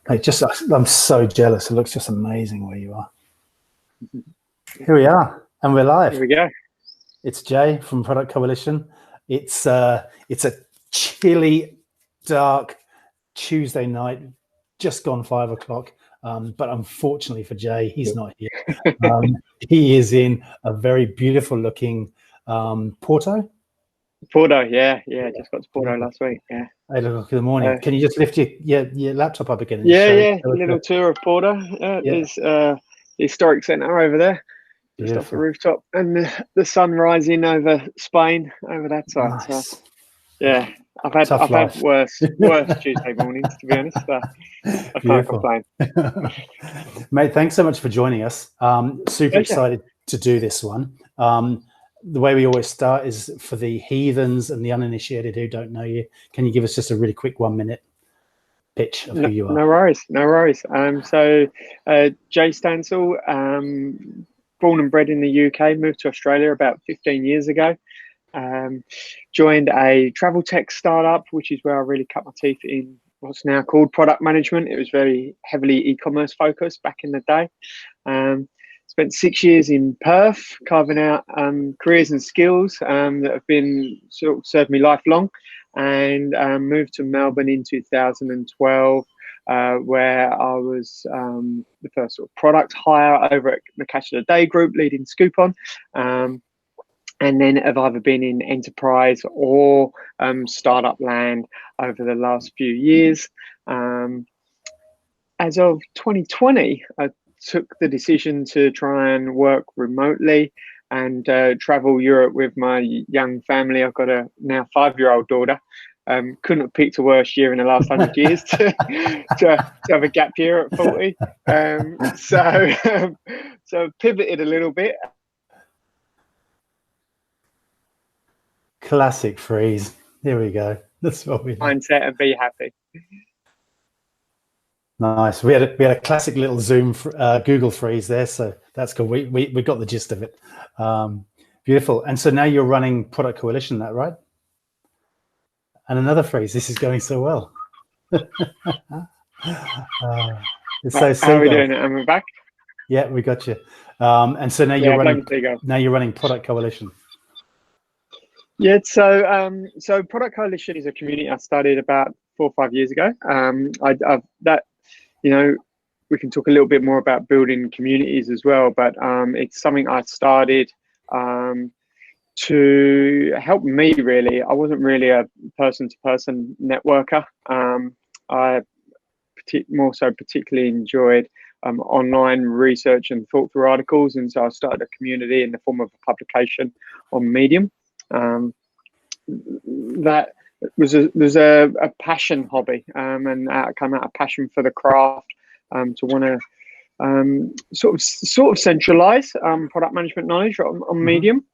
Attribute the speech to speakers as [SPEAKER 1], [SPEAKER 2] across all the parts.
[SPEAKER 1] I'm so jealous. It looks just amazing where you are. Here we are, and we're live.
[SPEAKER 2] Here we go.
[SPEAKER 1] It's Jay from Product Coalition. It's a chilly, dark Tuesday night, just gone 5 o'clock. But unfortunately for Jay, he's not here. He is in a very beautiful looking Porto.
[SPEAKER 2] Porto, yeah. Just got to Porto last week. Yeah.
[SPEAKER 1] 8 o'clock in the morning. Can you just lift your laptop up again? And
[SPEAKER 2] A little tour of Porto. There's the historic centre over there, just off the rooftop, and the sun rising over Spain over that side.
[SPEAKER 1] Nice.
[SPEAKER 2] So, yeah, I've had worse Tuesday mornings, to be honest. I can't complain.
[SPEAKER 1] Mate, thanks so much for joining us. Super excited to do this one. The way we always start is for the heathens and the uninitiated who don't know you. Can you give us just a really quick 1 minute pitch of who you are?
[SPEAKER 2] No worries. So Jay Stansell, born and bred in the UK, moved to Australia about 15 years ago. Joined a travel tech startup, which is where I really cut my teeth in what's now called product management. It was very heavily e-commerce focused back in the day. Spent 6 years in Perth, carving out careers and skills that have been sort of served me lifelong, and moved to Melbourne in 2012, where I was the first sort of product hire over at the Cash of the Day group, leading Scoopon, and then have either been in enterprise or startup land over the last few years. As of 2020, I took the decision to try and work remotely and travel Europe with my young family. I've got a now 5-year-old daughter. Couldn't have picked a worse year in the last 100 years to have a gap year at 40. So pivoted a little bit.
[SPEAKER 1] Classic phrase. Here we go. That's what we
[SPEAKER 2] mindset and be happy.
[SPEAKER 1] Nice. We had a classic little Zoom Google phrase there, so that's cool. We got the gist of it. Beautiful. And so now you're running Product Coalition, that right? And another phrase. This is going so well. It's so
[SPEAKER 2] how are we doing? Am I back?
[SPEAKER 1] Yeah, we got you. And so now you're running Product Coalition.
[SPEAKER 2] Yeah, so Product Coalition is a community I started about 4 or 5 years ago. We can talk a little bit more about building communities as well, but it's something I started to help me really. I wasn't really a person-to-person networker. I more so particularly enjoyed online research and thought through articles, and so I started a community in the form of a publication on Medium. That was a passion hobby, and that came out of passion for the craft, to want to sort of centralize product management knowledge on Medium,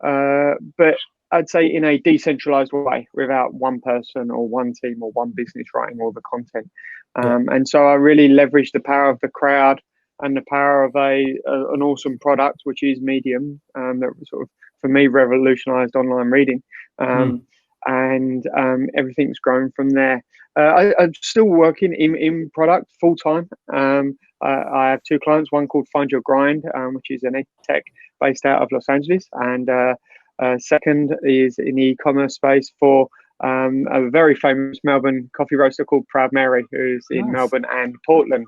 [SPEAKER 2] but I'd say in a decentralized way, without one person or one team or one business writing all the content. And so I really leveraged the power of the crowd and the power of an awesome product, which is Medium, that sort of, for me, revolutionized online reading. And everything's grown from there. I'm still working in product full time. I have 2 clients, one called Find Your Grind, which is an ed tech based out of Los Angeles, and second is in the e-commerce space for a very famous Melbourne coffee roaster called Proud Mary, who's in Melbourne and Portland.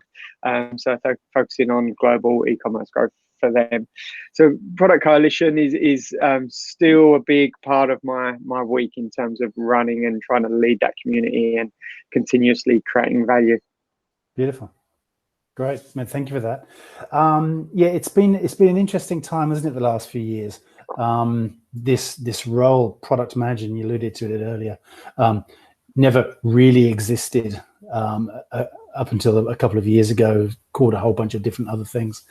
[SPEAKER 2] So they're focusing on global e-commerce growth for them. So Product Coalition is still a big part of my week in terms of running and trying to lead that community and continuously creating value.
[SPEAKER 1] Beautiful. Great, man. Thank you for that. Yeah, it's been an interesting time, hasn't it, the last few years? This role, product manager, and you alluded to it earlier, never really existed up until a couple of years ago, called a whole bunch of different other things.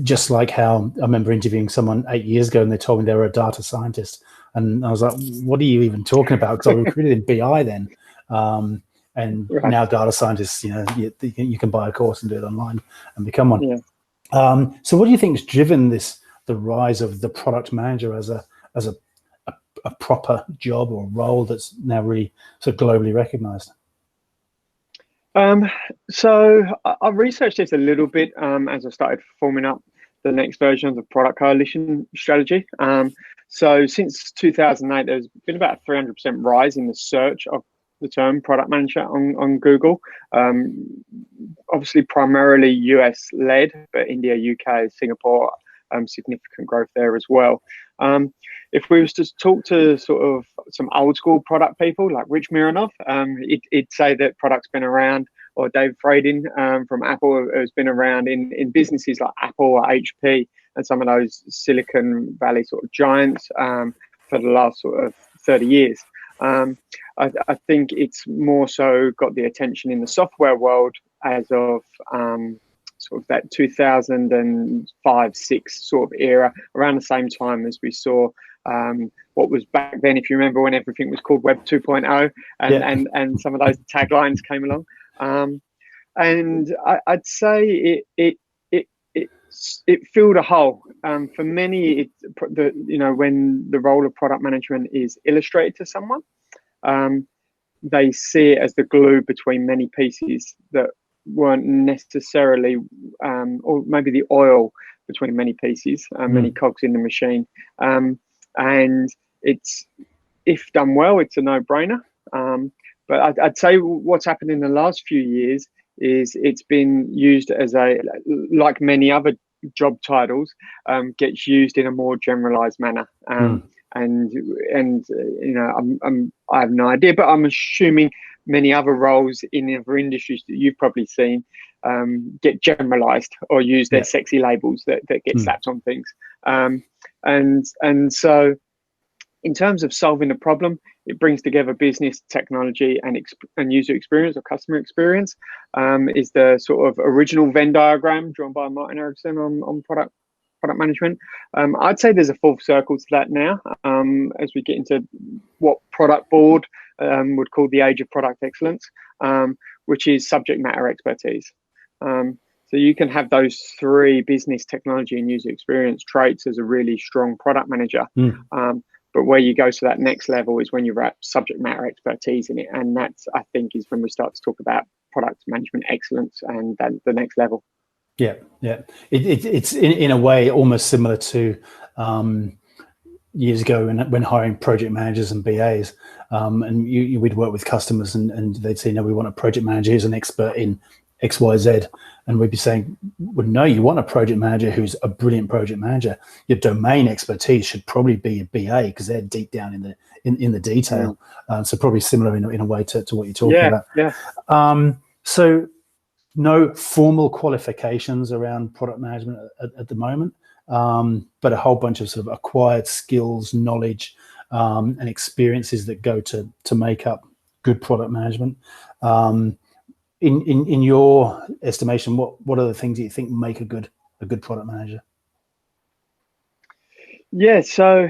[SPEAKER 1] Just like how I remember interviewing someone 8 years ago and they told me they were a data scientist. And I was like, what are you even talking about? Because I recruited in BI then. Now data scientists, you can buy a course and do it online and become one. Yeah. So what do you think has driven the rise of the product manager as a proper job or role that's now really sort of globally recognized?
[SPEAKER 2] So I researched this a little bit as I started forming up the next version of the product coalition strategy. So since 2008, there's been about a 300% rise in the search of the term product manager on Google. Obviously, primarily US led, but India, UK, Singapore, significant growth there as well. If we was to talk to sort of some old school product people like Rich Mironov, he'd say that product's been around, or Dave Fradin from Apple has been around in businesses like Apple or HP and some of those Silicon Valley sort of giants for the last sort of 30 years. I think it's more so got the attention in the software world as of sort of that 2005-6 sort of era, around the same time as we saw what was back then, if you remember, when everything was called Web 2.0 and some of those taglines came along. And I'd say it filled a hole. For many, when the role of product management is illustrated to someone, they see it as the glue between many pieces that weren't necessarily, or maybe the oil between many pieces, many cogs in the machine. And it's, if done well, it's a no-brainer. But I'd say what's happened in the last few years is it's been used as like many other job titles, gets used in a more generalized manner. And I have no idea, but I'm assuming many other roles in other industries that you've probably seen get generalized or use their sexy labels that get slapped on things. And so in terms of solving the problem, it brings together business, technology, and user experience or customer experience. Is the sort of original Venn diagram drawn by Martin Erickson on product management. I'd say there's a full circle to that now as we get into what Product Board would call the age of product excellence, which is subject matter expertise. So you can have those three: business, technology, and user experience traits as a really strong product manager. But where you go to that next level is when you wrap subject matter expertise in it. And that's, I think, is when we start to talk about product management excellence and then the next level.
[SPEAKER 1] Yeah. It's in a way almost similar to years ago when hiring project managers and BAs, and we'd work with customers and they'd say, no, we want a project manager who's an expert in XYZ. And we'd be saying, well, no, you want a project manager who's a brilliant project manager. Your domain expertise should probably be a BA because they're deep down in the detail. So probably similar in a way to what you're talking about. Yeah. So no formal qualifications around product management at the moment, but a whole bunch of sort of acquired skills, knowledge, and experiences that go to make up good product management. In your estimation, what are the things that you think make a good product manager?
[SPEAKER 2] Yeah, so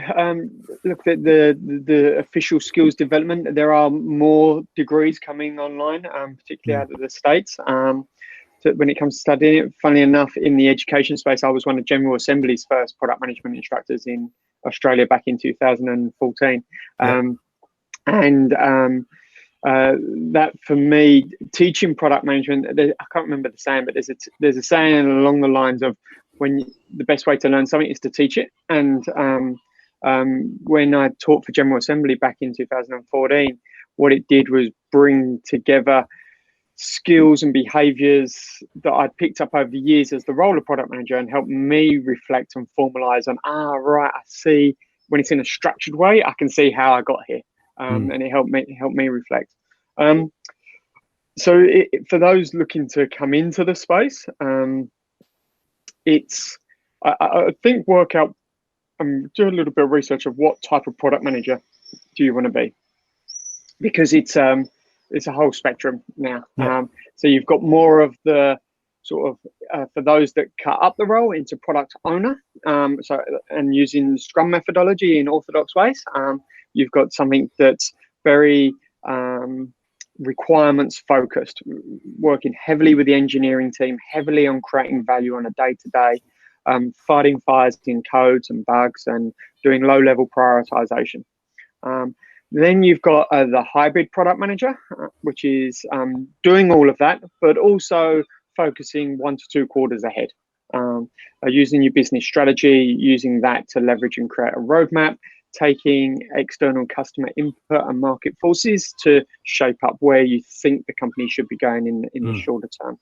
[SPEAKER 2] look at the official skills development. There are more degrees coming online, particularly out of the States. So when it comes to studying it, funnily enough, in the education space, I was one of General Assembly's first product management instructors in Australia back in 2014. That for me, teaching product management, I can't remember the saying, but there's a saying along the lines of the best way to learn something is to teach it. And when I taught for General Assembly back in 2014, what it did was bring together skills and behaviors that I'd picked up over the years as the role of product manager and helped me reflect and formalize on, right, I see when it's in a structured way, I can see how I got here. And it helped me reflect. So for those looking to come into the space, I think work out do a little bit of research of what type of product manager do you want to be, because it's a whole spectrum now. So you've got more of the sort of for those that cut up the role into product owner, and using Scrum methodology in orthodox ways. You've got something that's very requirements focused, working heavily with the engineering team, heavily on creating value on a day-to-day, fighting fires in codes and bugs and doing low-level prioritization. Then you've got the hybrid product manager, which is doing all of that, but also focusing 1 to 2 quarters ahead, using your business strategy, using that to leverage and create a roadmap, taking external customer input and market forces to shape up where you think the company should be going in the shorter term.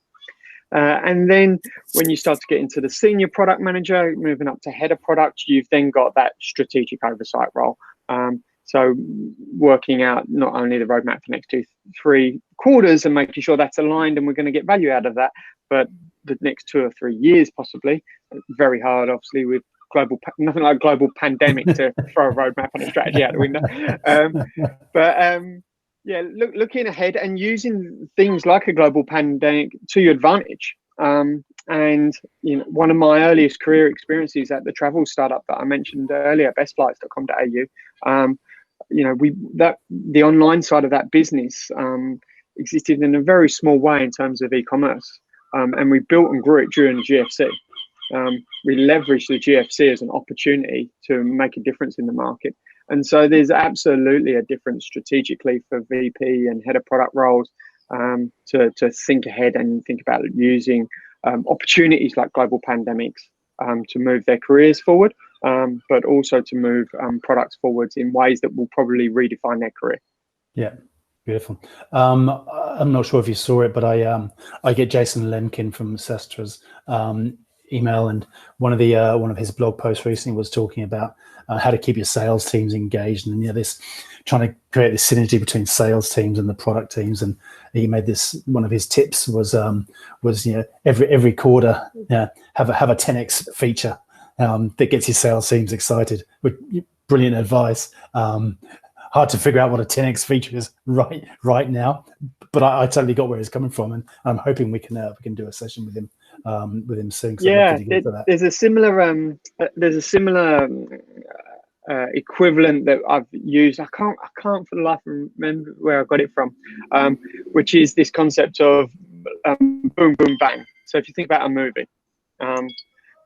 [SPEAKER 2] And then when you start to get into the senior product manager, moving up to head of product, you've then got that strategic oversight role. So working out not only the roadmap for next 2-3 quarters and making sure that's aligned and we're going to get value out of that, but the next 2 or 3 years possibly. Very hard, obviously, with nothing like global pandemic to throw a roadmap and a strategy out the window. Yeah, looking ahead and using things like a global pandemic to your advantage. And one of my earliest career experiences at the travel startup that I mentioned earlier, bestflights.com.au, the online side of that business existed in a very small way in terms of e-commerce, and we built and grew it during the GFC. We leveraged the GFC as an opportunity to make a difference in the market. And so there's absolutely a difference strategically for VP and head of product roles to think ahead and think about using opportunities like global pandemics to move their careers forward, but also to move products forwards in ways that will probably redefine their career.
[SPEAKER 1] Yeah, beautiful. I'm not sure if you saw it, but I get Jason Lemkin from Sestra's email, and one of his blog posts recently was talking about how to keep your sales teams engaged, and this trying to create this synergy between sales teams and the product teams. And he made this, one of his tips was every quarter have a 10x feature that gets your sales teams excited. Brilliant advice. Hard to figure out what a 10x feature is right now, but I totally got where he's coming from, and I'm hoping we can do a session with him soon.
[SPEAKER 2] Yeah, there's a similar equivalent that I've used. I can't for the life of me remember where I got it from, which is this concept of boom, boom, bang. So if you think about a movie,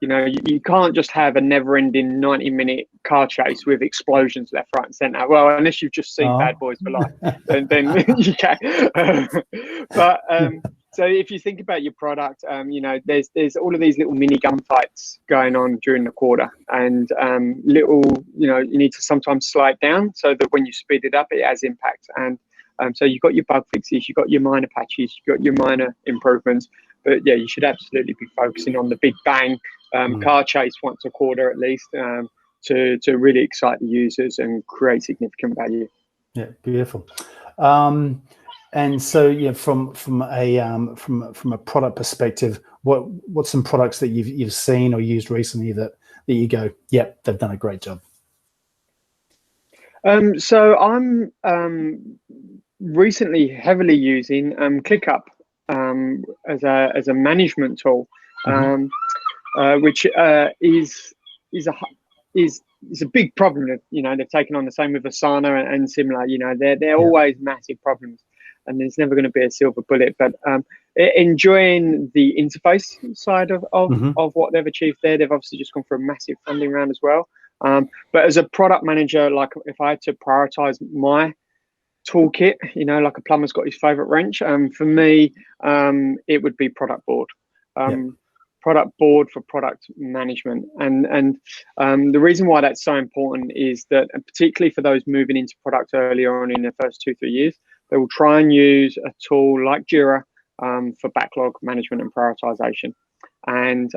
[SPEAKER 2] you can't just have a never-ending 90-minute car chase with explosions left, right, and centre. Well, unless you've just seen Bad Boys for Life, then you can. So if you think about your product, there's all of these little mini gunfights going on during the quarter, and you need to sometimes slow it down so that when you speed it up, it has impact. And so you've got your bug fixes, you've got your minor patches, you've got your minor improvements. But yeah, you should absolutely be focusing on the big bang car chase once a quarter at least to really excite the users and create significant value.
[SPEAKER 1] Yeah, beautiful. And so from a product perspective, what's some products that you've seen or used recently that you go, yep, they've done a great job?
[SPEAKER 2] So I'm recently heavily using ClickUp as a management tool, which is a big problem. They've taken on the same with Asana and similar. They're always massive problems, and there's never going to be a silver bullet. But enjoying the interface side of what they've achieved there. They've obviously just gone for a massive funding round as well. But as a product manager, like if I had to prioritize my toolkit, like a plumber's got his favorite wrench, for me it would be product board. Product board for product management, and the reason why that's so important is that, and particularly for those moving into product earlier on in their first 2-3 years, they will try and use a tool like Jira for backlog management and prioritization. And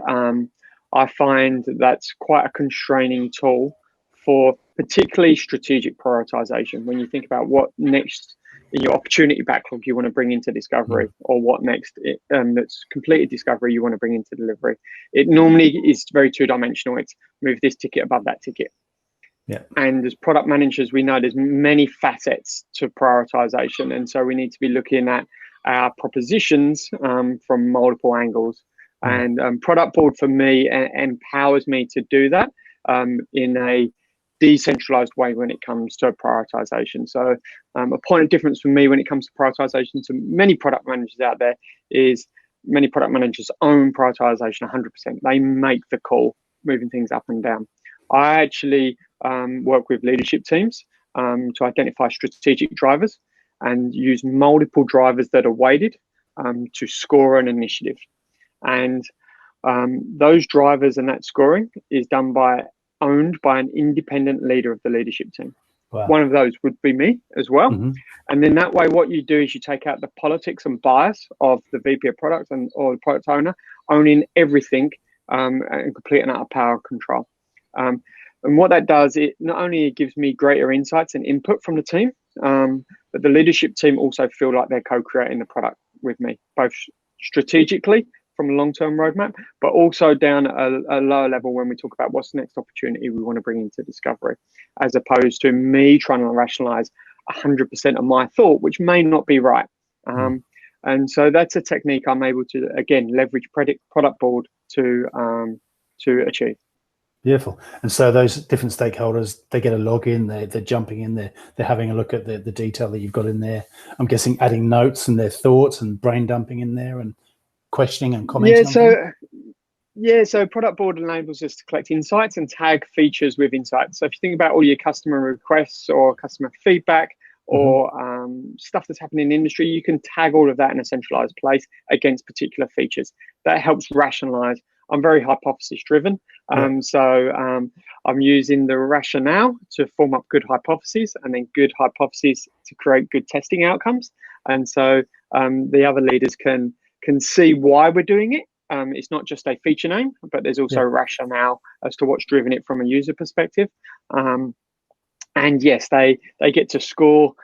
[SPEAKER 2] I find that's quite a constraining tool for particularly strategic prioritization. When you think about what next in your opportunity backlog you want to bring into discovery, or what next that's completed discovery you want to bring into delivery, it normally is very two-dimensional. It's move this ticket above that ticket. Yeah. And as product managers, we know there's many facets to prioritization, and so we need to be looking at our propositions from multiple angles. And product board for me empowers me to do that in a decentralized way when it comes to prioritization. So a point of difference for me when it comes to prioritization to many product managers out there is many product managers own prioritization 100%. They make the call, moving things up and down. I actually work with leadership teams to identify strategic drivers and use multiple drivers that are weighted to score an initiative. And those drivers and that scoring is owned by an independent leader of the leadership team.
[SPEAKER 1] Wow.
[SPEAKER 2] One of those would be me as well.
[SPEAKER 1] Mm-hmm.
[SPEAKER 2] And then that way, what you do is you take out the politics and bias of the VP of product or the product owner, owning everything and complete and utter power and control. And what that does, it not only gives me greater insights and input from the team, but the leadership team also feel like they're co-creating the product with me, both strategically from a long-term roadmap, but also down at a lower level when we talk about what's the next opportunity we want to bring into discovery, as opposed to me trying to rationalize 100% of my thought, which may not be right. And so that's a technique I'm able to, again, leverage product board to achieve.
[SPEAKER 1] Beautiful. And so those different stakeholders, they get a login, they're jumping in there, they're having a look at the detail that you've got in there. I'm guessing adding notes and their thoughts and brain dumping in there and questioning and commenting.
[SPEAKER 2] So product board enables us to collect insights and tag features with insights. So if you think about all your customer requests or customer feedback or stuff that's happening in the industry, you can tag all of that in a centralized place against particular features. That helps rationalize. I'm very hypothesis driven. So I'm using the rationale to form up good hypotheses, and then good hypotheses to create good testing outcomes. And so the other leaders can see why we're doing it. It's not just a feature name, but there's also rationale as to what's driven it from a user perspective. And yes, they get to score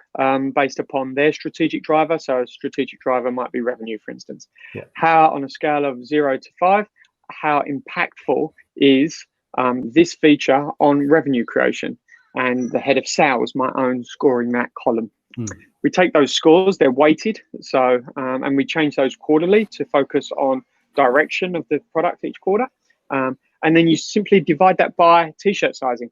[SPEAKER 2] based upon their strategic driver. So a strategic driver might be revenue, for instance. How, on a scale of 0 to 5, how impactful is this feature on revenue creation? And the head of sales might own scoring that column. We take those scores, they're weighted, so and we change those quarterly to focus on direction of the product each quarter. And then you simply divide that by t-shirt sizing.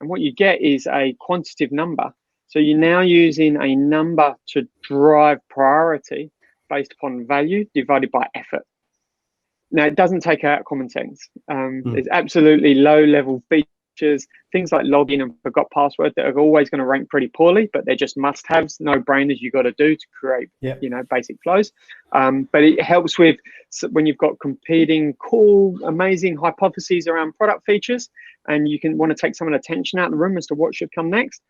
[SPEAKER 2] And what you get is a quantitative number. So you're now using a number to drive priority based upon value divided by effort. Now, it doesn't take out common sense. There's absolutely low-level features, things like login and forgot password that are always going to rank pretty poorly, but they're just must-haves, no-brainers you got to do to create, basic flows. But it helps with when you've got competing, cool, amazing hypotheses around product features, and you can want to take some of the tension out of the room as to what should come next.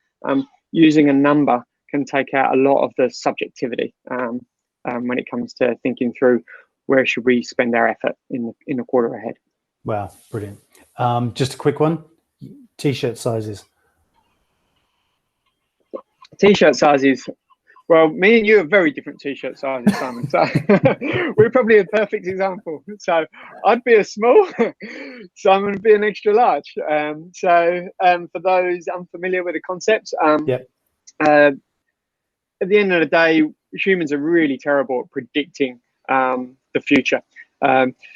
[SPEAKER 2] Using a number can take out a lot of the subjectivity when it comes to thinking through where should we spend our effort in the quarter ahead.
[SPEAKER 1] Wow, brilliant. Just a quick one, t-shirt sizes.
[SPEAKER 2] T-shirt sizes. Well, me and you are very different t-shirt sizes, Simon. So we're probably a perfect example. So I'd be a small, Simon would be an extra large. So for those unfamiliar with the concepts, at the end of the day, humans are really terrible at predicting the future.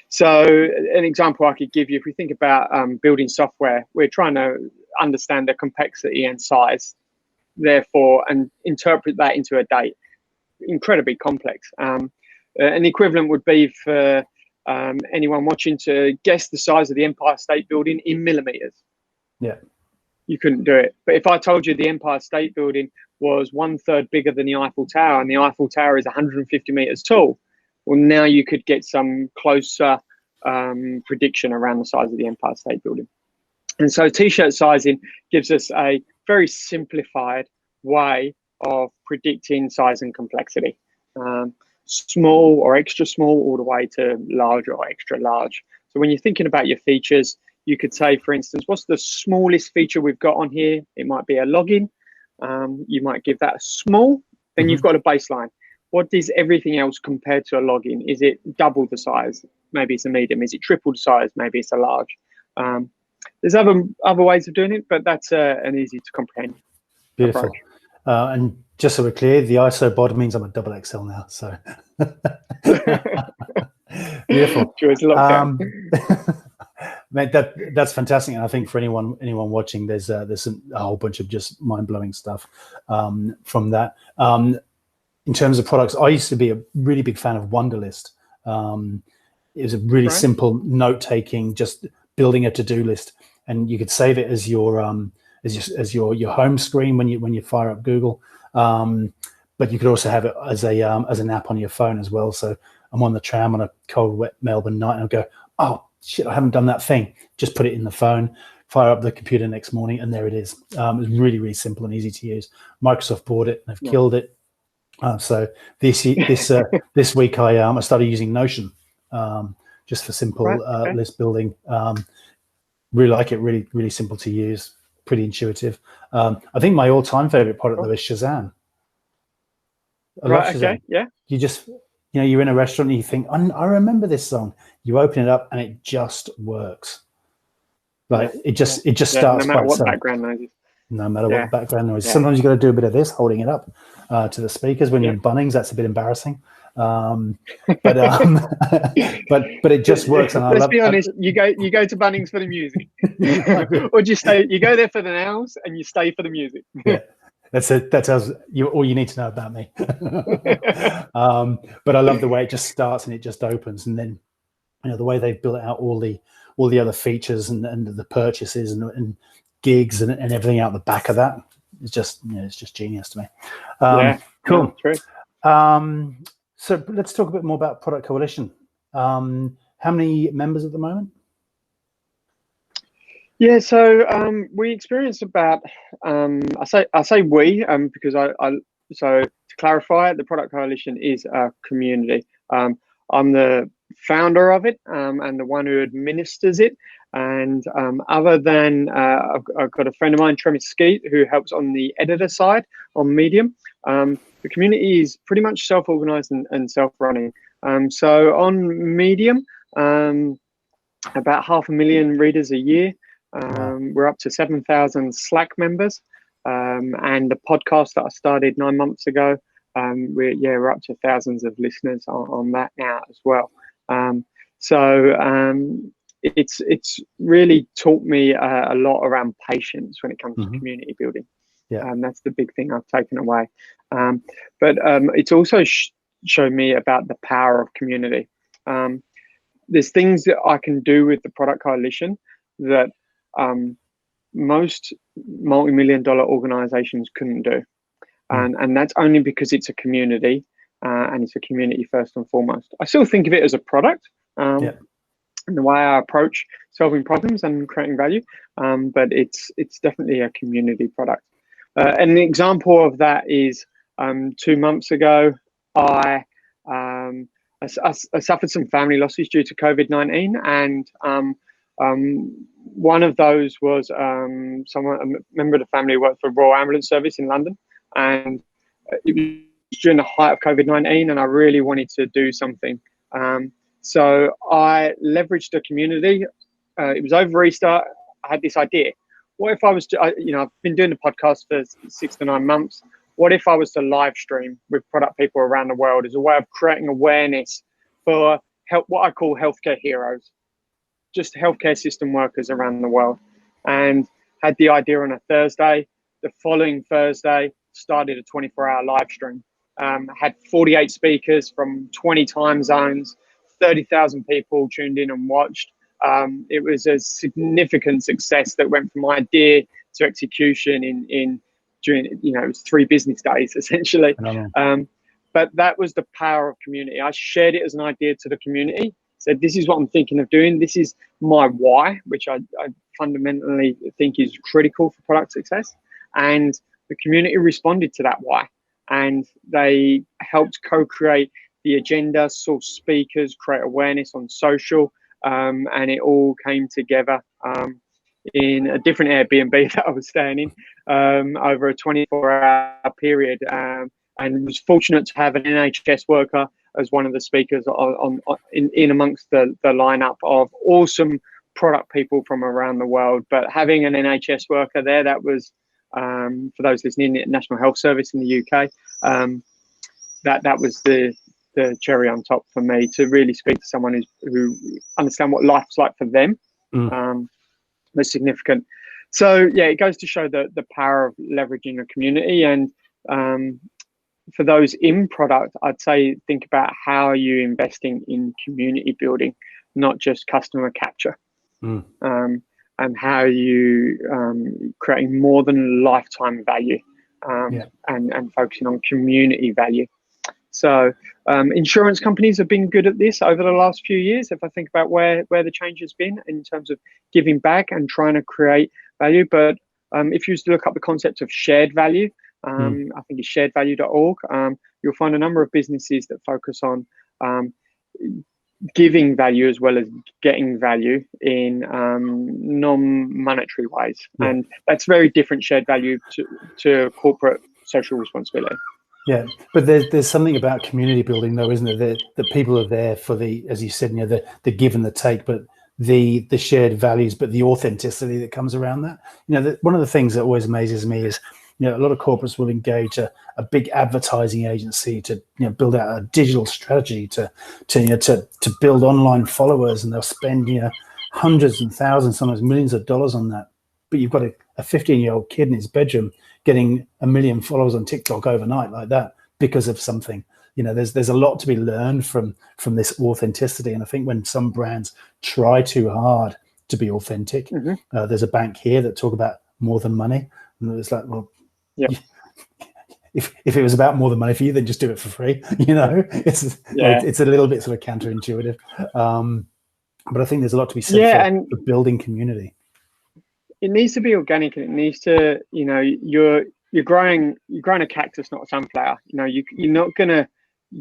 [SPEAKER 2] So an example I could give you, if we think about building software, we're trying to understand the complexity and size, therefore, and interpret that into a date. Incredibly complex. An equivalent would be for anyone watching to guess the size of the Empire State Building in millimeters. You couldn't do it. But if I told you the Empire State Building was 1/3 bigger than the Eiffel Tower, and the Eiffel Tower is 150 meters tall, well, now you could get some closer prediction around the size of the Empire State Building. And so t-shirt sizing gives us a very simplified way of predicting size and complexity. Small or extra small all the way to large or extra large. So when you're thinking about your features, you could say, for instance, what's the smallest feature we've got on here? It might be a login. You might give that a small, then you've got a baseline. What is everything else compared to a login? Is it double the size? Maybe it's a medium. Is it triple the size? Maybe it's a large. There's other ways of doing it, but that's an easy to comprehend.
[SPEAKER 1] Beautiful. And just so we're clear, the ISO bod means I'm a double XL now. So beautiful. Mate, that's fantastic. And I think for anyone watching, there's a whole bunch of just mind-blowing stuff from that. In terms of products, I used to be a really big fan of Wunderlist. It was a really simple note-taking, just building a to-do list, and you could save it as your as your home screen when you fire up Google. But you could also have it as an app on your phone as well. So I'm on the tram on a cold, wet Melbourne night, and I'll go, oh shit, I haven't done that thing. Just put it in the phone, fire up the computer next morning, and there it is. It's really, really simple and easy to use. Microsoft bought it and they've killed it. So this week I started using Notion just for simple list building. Really like it. Really, really simple to use. Pretty intuitive. I think my all-time favorite product though is Shazam. I love Shazam.
[SPEAKER 2] Okay, yeah.
[SPEAKER 1] You just, you're in a restaurant and you think, I remember this song. You open it up and it just works. Like it just starts
[SPEAKER 2] no matter
[SPEAKER 1] by
[SPEAKER 2] what
[SPEAKER 1] itself.
[SPEAKER 2] background noise is.
[SPEAKER 1] No matter what background noise. Sometimes you got to do a bit of this, holding it up to the speakers. When you're in Bunnings, that's a bit embarrassing. But it just works. And
[SPEAKER 2] let's be honest, you go to Bunnings for the music, or do you go there for the nails and you stay for the music?
[SPEAKER 1] Yeah. That's it. That tells you all you need to know about me. But I love the way it just starts and it just opens, and then the way they've built out all the other features and the purchases and gigs and everything out the back of that. It's just genius to me. Cool.
[SPEAKER 2] True.
[SPEAKER 1] So let's talk a bit more about Product Coalition. How many members at the moment?
[SPEAKER 2] Yeah, so we experienced about I say we because so to clarify, the Product Coalition is a community. I'm the founder of it and the one who administers it. And other than I've got a friend of mine, Tremor Skeet, who helps on the editor side on Medium. The community is pretty much self-organized and self-running. So on Medium, about 500,000 readers a year. We're up to 7,000 Slack members, and the podcast that I started 9 months ago, we're up to thousands of listeners on that now as well. It's really taught me a lot around patience when it comes to community building. That's the big thing I've taken away. But it's also shown me about the power of community. There's things that I can do with the Product Coalition that most multi-million-dollar organizations couldn't do. And that's only because it's a community and it's a community first and foremost. I still think of it as a product and the way I approach solving problems and creating value, but it's definitely a community product. An example of that is 2 months ago, I suffered some family losses due to COVID-19, and one of those was a member of the family who worked for Royal Ambulance Service in London, and it was during the height of COVID-19, and I really wanted to do something. So I leveraged the community. It was over Easter. I had this idea. What if I was to, I've been doing the podcast for 6 to 9 months. What if I was to live stream with product people around the world as a way of creating awareness for what I call healthcare heroes, just healthcare system workers around the world? And had the idea on a Thursday. The following Thursday, started a 24-hour live stream. Had 48 speakers from 20 time zones, 30,000 people tuned in and watched. It was a significant success that went from idea to execution in during, it was 3 business days essentially. But that was the power of community. I shared it as an idea to the community, said, this is what I'm thinking of doing. This is my why, which I fundamentally think is critical for product success. And the community responded to that why. And they helped co-create the agenda, source speakers, create awareness on social, and it all came together in a different Airbnb that I was staying in over a 24-hour period, and was fortunate to have an NHS worker as one of the speakers in amongst the lineup of awesome product people from around the world. But having an NHS worker there, that was, for those listening, the National Health Service in the UK, that was the cherry on top for me, to really speak to someone who understand what life's like for them. Was significant. So yeah, it goes to show the power of leveraging a community. And for those in product, I'd say think about how are you investing in community building, not just customer capture. and how you creating more than lifetime value, and focusing on community value. So insurance companies have been good at this over the last few years. If I think about where the change has been in terms of giving back and trying to create value. But if you used to look up the concept of shared value, I think it's sharedvalue.org, you'll find a number of businesses that focus on giving value as well as getting value in non-monetary ways. And that's very different shared value to corporate social responsibility.
[SPEAKER 1] Yeah, but there's something about community building, though, isn't there? That people are there for the, as you said, the give and the take, but the shared values, but the authenticity that comes around that. One of the things that always amazes me is, a lot of corporates will engage a big advertising agency to build out a digital strategy to build online followers, and they'll spend hundreds and thousands, sometimes millions of dollars on that. But you've got a 15-year-old kid in his bedroom getting 1 million followers on TikTok overnight like that because of something. There's a lot to be learned from this authenticity. And I think when some brands try too hard to be authentic, there's a bank here that talk about more than money. And it's like, well, if it was about more than money for you, then just do it for free. It's a little bit sort of counterintuitive. But I think there's a lot to be said for building community.
[SPEAKER 2] It needs to be organic, and it needs to, you're growing a cactus, not a sunflower. You're not going to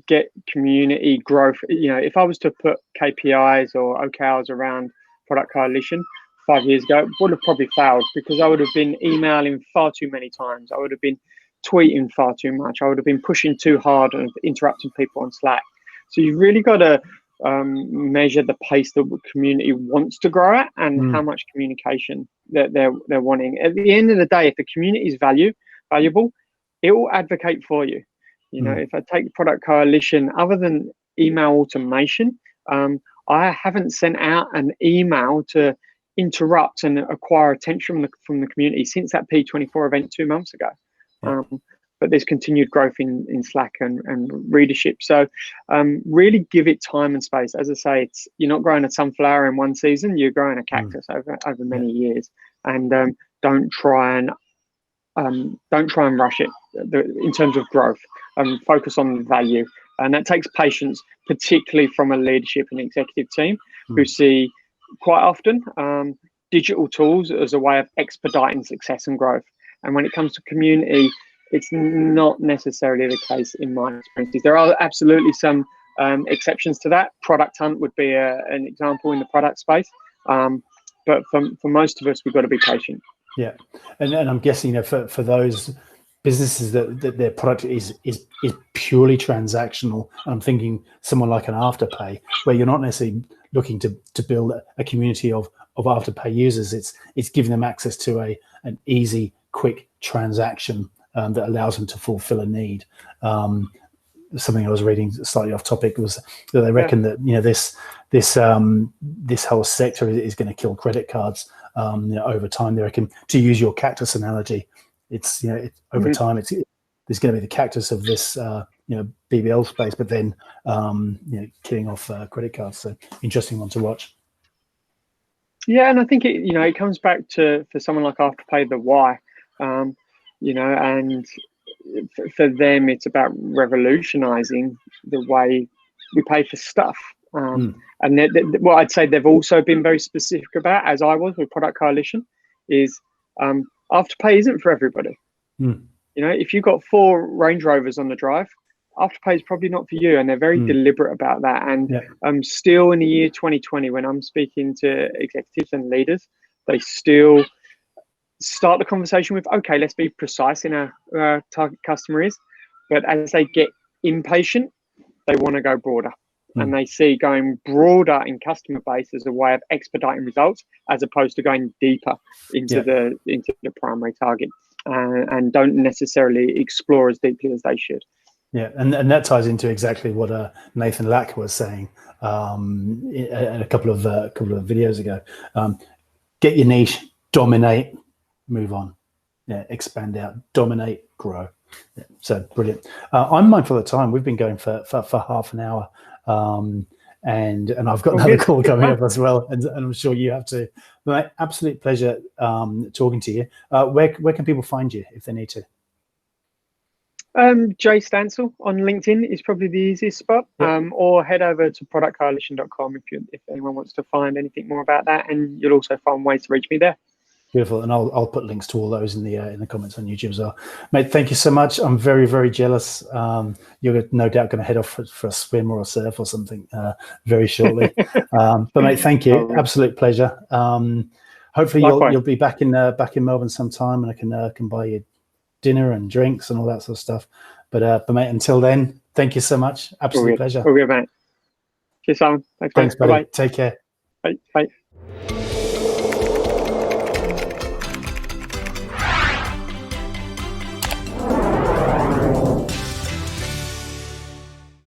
[SPEAKER 2] get community growth. If I was to put KPIs or OKRs around product coalition 5 years ago, it would have probably failed, because I would have been emailing far too many times. I would have been tweeting far too much. I would have been pushing too hard and interrupting people on Slack. So you've really got to measure the pace that the community wants to grow at, and how much communication that they're wanting. At the end of the day, if the community is valuable, it will advocate for you. If I take the product coalition, other than email automation, I haven't sent out an email to interrupt and acquire attention from the community since that P24 event 2 months ago. But there's continued growth in Slack and readership. So really give it time and space. As I say, you're not growing a sunflower in one season, you're growing a cactus over many years. And don't try and rush it in terms of growth. Focus on value. And that takes patience, particularly from a leadership and executive team who see quite often digital tools as a way of expediting success and growth. And when it comes to community, it's not necessarily the case in my experiences. There are absolutely some exceptions to that. Product Hunt would be an example in the product space. But for most of us, we've got to be patient.
[SPEAKER 1] Yeah, and I'm guessing for those businesses that their product is purely transactional, I'm thinking someone like an Afterpay, where you're not necessarily looking to build a community of Afterpay users. It's giving them access to an easy, quick transaction that allows them to fulfill a need. Something I was reading slightly off topic was that they reckon that this whole sector is going to kill credit cards over time. They reckon, to use your cactus analogy, it's over time there's going to be the cactus of this BBL space, but then killing off credit cards. So interesting one to watch.
[SPEAKER 2] Yeah, and I think it comes back to, for someone like Afterpay, the why. And for them, it's about revolutionizing the way we pay for stuff. And what I'd say they've also been very specific about, as I was with Product Coalition, is Afterpay isn't for everybody. If you've got 4 Range Rovers on the drive, Afterpay is probably not for you, and they're very deliberate about that. And still in the year 2020, when I'm speaking to executives and leaders, they still start the conversation with, okay, let's be precise in our target customer is. But as they get impatient, they want to go broader. And they see going broader in customer base as a way of expediting results, as opposed to going deeper into the primary target, and don't necessarily explore as deeply as they should.
[SPEAKER 1] Yeah, and that ties into exactly what Nathan Lack was saying a couple of videos ago. Get your niche, dominate, move on. Yeah, expand out, dominate, grow. Yeah, so brilliant. I'm mindful of the time. We've been going for half an hour. and I've got
[SPEAKER 2] All
[SPEAKER 1] another
[SPEAKER 2] good.
[SPEAKER 1] call coming up as well, and I'm sure you have to. But absolute pleasure talking to you. Where can people find you if they need to?
[SPEAKER 2] Jay Stansell on LinkedIn is probably the easiest spot,
[SPEAKER 1] Yep.
[SPEAKER 2] or head over to productcoalition.com if anyone wants to find anything more about that, and you'll also find ways to reach me there.
[SPEAKER 1] Beautiful, and I'll put links to all those in the comments on YouTube as well, mate. Thank you so much. I'm very, very jealous. You're no doubt going to head off for a swim or a surf or something very shortly. But mate, thank you. Absolute pleasure. Hopefully you'll be back in Melbourne sometime, and I can buy you dinner and drinks and all that sort of stuff. But mate, until then, thank you so much. Absolute pleasure.
[SPEAKER 2] All good, mate. Cheers, Simon.
[SPEAKER 1] Thanks, buddy. Bye-bye. Take care.
[SPEAKER 2] Bye.